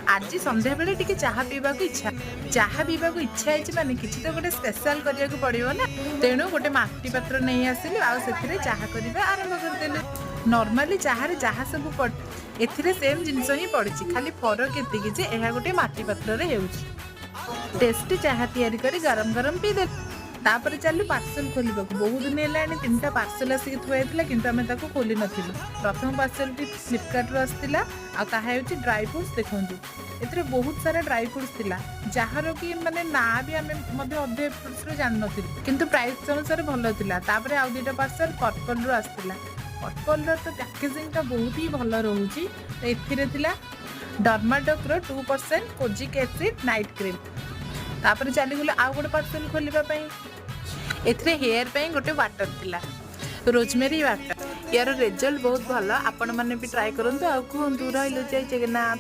आज संध्या बेले टिके चाहा पीवा इच्छा है माने किछि तो गोटे स्पेशल करिया को पड़िबो ना। तेणु गोटे माटी पात्र नहीं आसिलु आ सेथिरे चाहा करिबा आरंभ करदेलु। नॉर्मली चाहा रे चाहा सब पड़ एथिरे सेम जिंस ही पड़छि, खाली फरक एतिकी जे एहा गोटे माटी पात्र रे हेउछि। टेस्टी चाहा तैयारी करी गरम गरम पी दे। तापर चलू पार्सल खोलिबा को। बहुत दिन है तीनटा पार्सल आसिक थुआइला किंतु आमे ताको खोली नथिलु। प्रथम पार्सल टी फ्लिपकार्ट रो आस्तिला आ ताहा हेउछि ड्राई फ्रूट्स। देखंतु एथरे बहुत सारा ड्राई फ्रूट्स थिला जहारो कि माने ना भी आमे मध्ये अधे फ्रूट्स रो जान नथिलु किंतु प्राइस अनुसार भलो थिला। तापर आ दुटा पार्सल पर्पल रो आस्तिला। पर्पल रो तो पैकेजिंग ता बहुत ही भलो रहउछि। तो एथिरे थिला डर्माडोक रो 2% कोजिक एसिड नाइट क्रीम। तापर चली गले आ गोटे पार्सल खोलिबा पई। एथरे हेयर पे गोटे वाटर थिला, रोजमेरी वाटर। यार रिजल्ट बहुत भलो, आपण माने भी ट्राई करंतु। आ कहंतु रहिलो जय जगन्नाथ।